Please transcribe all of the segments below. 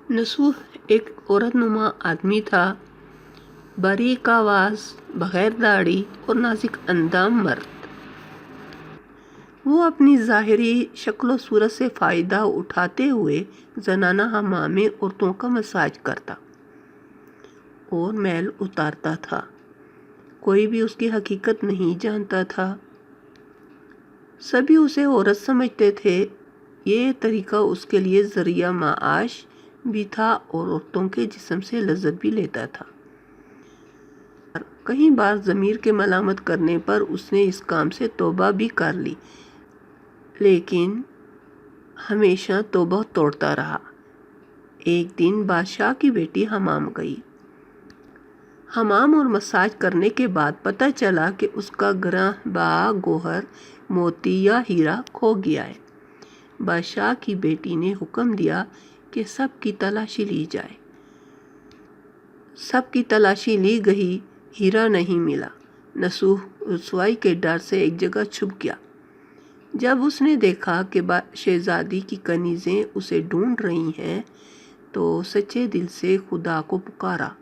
नसूह एक औरत नुमा आदमी था, बारीक आवाज़, बगैर दाढ़ी और नाजुक अंदाम मर्द। वो अपनी ज़ाहिरी शक्ल सूरत से फ़ायदा उठाते हुए ज़नाना हमाम में औरतों का मसाज करता और मैल उतारता था। कोई भी उसकी हकीकत नहीं जानता था। सभी उसे औरत समझते थे। ये तरीका उसके लिए ज़रिया माआश भी था और औरतों के जिस्म से लज्जत भी लेता था। कई बार ज़मीर के मलामत करने पर उसने इस काम से तौबा भी कर ली, लेकिन हमेशा तौबा तोड़ता रहा। एक दिन बादशाह की बेटी हमाम गई। हमाम और मसाज करने के बाद पता चला कि उसका गहना गोहर, मोती या हीरा खो गया है। बादशाह की बेटी ने हुक्म दिया कि सबकी तलाशी ली जाए। सबकी तलाशी ली गई, हीरा नहीं मिला। नसूह रुसवाई के डर से एक जगह छुप गया। जब उसने देखा कि शहजादी की कनीज़ें उसे ढूंढ रही हैं, तो सच्चे दिल से खुदा को पुकारा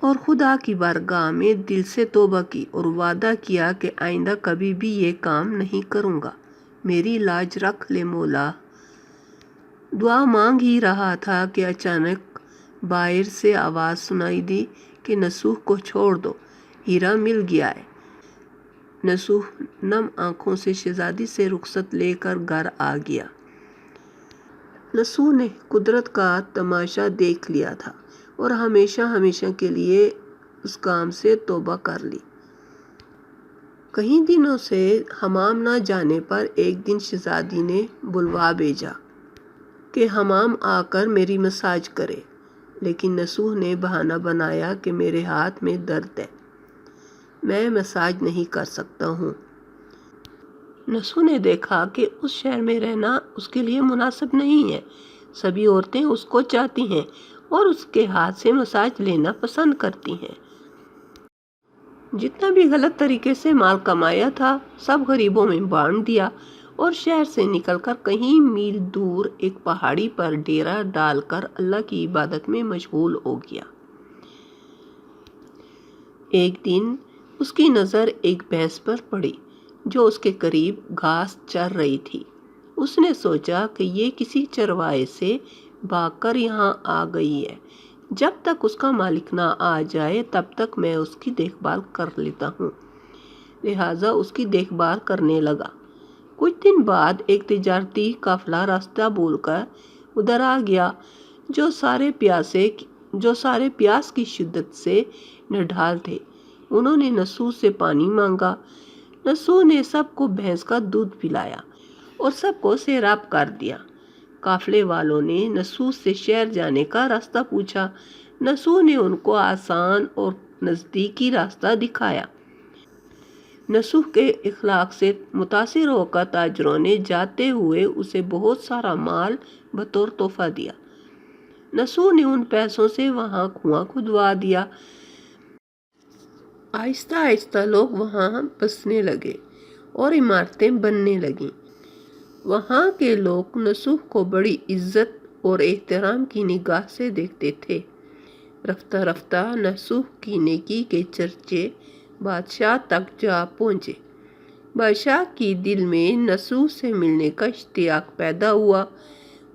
और खुदा की बारगाह में दिल से तौबा की और वादा किया कि आइंदा कभी भी ये काम नहीं करूँगा। मेरी लाज रख ले मौला। दुआ मांग ही रहा था कि अचानक बाहर से आवाज़ सुनाई दी कि नसूह को छोड़ दो, हीरा मिल गया है। नसूह नम आंखों से शहजादी से रुखसत लेकर घर आ गया। नसूह ने कुदरत का तमाशा देख लिया था और हमेशा हमेशा के लिए उस काम से तौबा कर ली। कई दिनों से हमाम ना जाने पर एक दिन शहजादी ने बुलवा भेजा कि हमाम आकर मेरी मसाज करे, लेकिन नसूह ने बहाना बनाया कि मेरे हाथ में दर्द है, मैं मसाज नहीं कर सकता हूँ। नसूह ने देखा कि उस शहर में रहना उसके लिए मुनासिब नहीं है। सभी औरतें उसको चाहती हैं और उसके हाथ से मसाज लेना पसंद करती हैं। जितना भी गलत तरीके से माल कमाया था, सब गरीबों में बांट दिया और शहर से निकलकर कहीं मील दूर एक पहाड़ी पर डेरा डालकर अल्लाह की इबादत में मशगूल हो गया। एक दिन उसकी नज़र एक भैंस पर पड़ी जो उसके करीब घास चर रही थी। उसने सोचा कि ये किसी चरवाहे से भागकर यहाँ आ गई है। जब तक उसका मालिक ना आ जाए तब तक मैं उसकी देखभाल कर लेता हूँ। लिहाजा उसकी देखभाल करने लगा। कुछ दिन बाद एक तिजारती काफिला रास्ता भूलकर उधर आ गया, जो सारे प्यास की शिद्दत से निढाल थे। उन्होंने नसूह से पानी मांगा। नसूह ने सबको भैंस का दूध पिलाया और सबको सैराब कर दिया। काफिले वालों ने नसूह से शहर जाने का रास्ता पूछा। नसूह ने उनको आसान और नज़दीकी रास्ता दिखाया। नसूह के इखलाक से मुतासिर होकर ताजरों ने जाते हुए उसे बहुत सारा माल बतौर तोहफा दिया। नसूह ने उन पैसों से वहाँ कुआं खुदवा दिया। आहिस्ता आहिस्ता लोग वहाँ बसने लगे और इमारतें बनने लगीं। वहाँ के लोग नसूह को बड़ी इज्जत और एहतराम की निगाह से देखते थे। रफ्ता रफ्ता नसूह की नेकी के चर्चे बादशाह तक जा पहुँचे। बादशाह की दिल में नसूह से मिलने का इश्तियाक पैदा हुआ।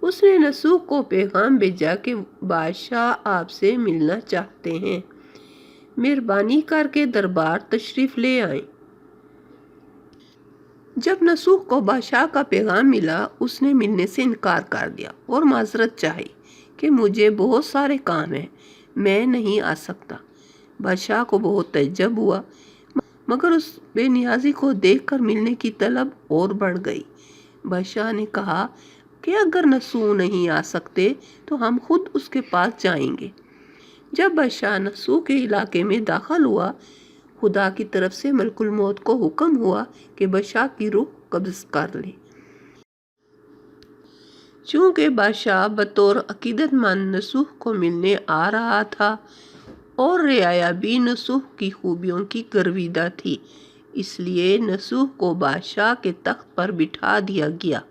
उसने नसूह को पैगाम भेजा कि बादशाह आपसे मिलना चाहते हैं, मेहरबानी करके दरबार तशरीफ़ ले आए। जब नसूह को बादशाह का पैगाम मिला, उसने मिलने से इनकार कर दिया और माजरत चाही कि मुझे बहुत सारे काम हैं, मैं नहीं आ सकता। बादशाह को बहुत तज्जब हुआ, मगर उस बेनियाजी को देखकर मिलने की तलब और बढ़ गई। बादशाह ने कहा कि अगर नसूह नहीं आ सकते तो हम खुद उसके पास जाएंगे। जब बादशाह नसूह के इलाके में दाखिल हुआ, खुदा की तरफ से मलकुल मौत को हुक्म हुआ कि बादशाह की रूह कब्ज़ कर ले। चूँकि बादशाह बतौर अकीदतमंद नसूह को मिलने आ रहा था और रियाया भी नसूह की खूबियों की गर्विदा थी, इसलिए नसूह को बादशाह के तख्त पर बिठा दिया गया।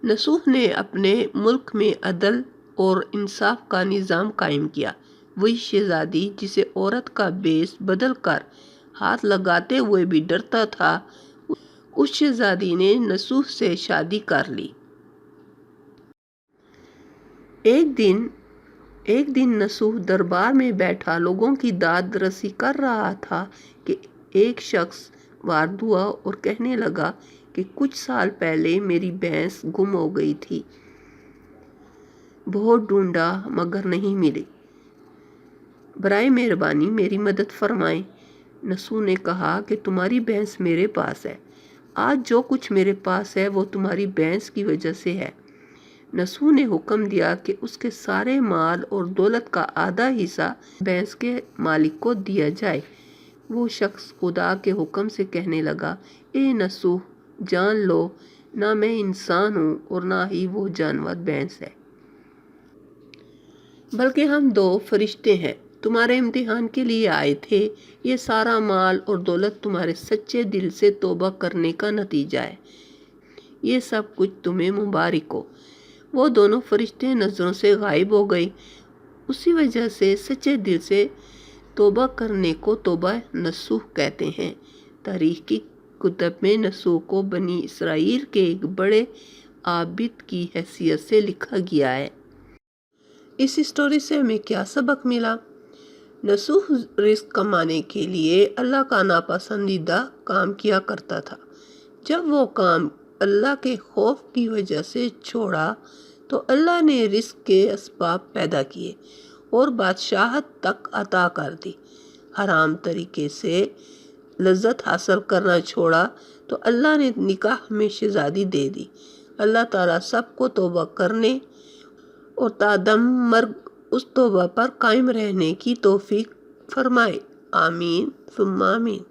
نصوح نے اپنے ملک میں عدل اور انصاف کا نظام قائم کیا۔ وہی شہزادی جسے عورت کا بیس بدل کر ہاتھ لگاتے ہوئے بھی ڈرتا تھا، اس شہزادی نے نصوح سے شادی کر لی۔ ایک دن نصوح دربار میں بیٹھا لوگوں کی داد رسی کر رہا تھا کہ ایک شخص وارد ہوا اور کہنے لگا کہ کچھ سال پہلے میری بھینس گم ہو گئی تھی، بہت ڈھونڈا مگر نہیں ملی، برائے مہربانی میری مدد فرمائیں۔ نصوح نے کہا کہ تمہاری بھینس میرے پاس ہے، آج جو کچھ میرے پاس ہے وہ تمہاری بھینس کی وجہ سے ہے۔ نصوح نے حکم دیا کہ اس کے سارے مال اور دولت کا آدھا حصہ بھینس کے مالک کو دیا جائے۔ وہ شخص خدا کے حکم سے کہنے لگا، اے نصوح، جان لو نہ میں انسان ہوں اور نہ ہی وہ جانور بھینس ہے، بلکہ ہم دو فرشتے ہیں، تمہارے امتحان کے لیے آئے تھے۔ یہ سارا مال اور دولت تمہارے سچے دل سے توبہ کرنے کا نتیجہ ہے، یہ سب کچھ تمہیں مبارک ہو۔ وہ دونوں فرشتے نظروں سے غائب ہو گئے۔ اسی وجہ سے سچے دل سے توبہ کرنے کو توبہ نصوح کہتے ہیں۔ تاریخ کی کتب میں نصوح کو بنی اسرائیل کے ایک بڑے عابد کی حیثیت سے لکھا گیا ہے۔ اس اسٹوری سے ہمیں کیا سبق ملا؟ نصوح رزق کمانے کے لیے اللہ کا ناپسندیدہ کام کیا کرتا تھا۔ جب وہ کام اللہ کے خوف کی وجہ سے چھوڑا تو اللہ نے رزق کے اسباب پیدا کیے اور بادشاہت تک عطا کر دی۔ حرام طریقے سے لذت حاصل کرنا چھوڑا تو اللہ نے نکاح میں شہزادی دے دی۔ اللہ تعالیٰ سب کو توبہ کرنے اور تا دم مرگ اس توبہ پر قائم رہنے کی توفیق فرمائے۔ آمین ثم آمین۔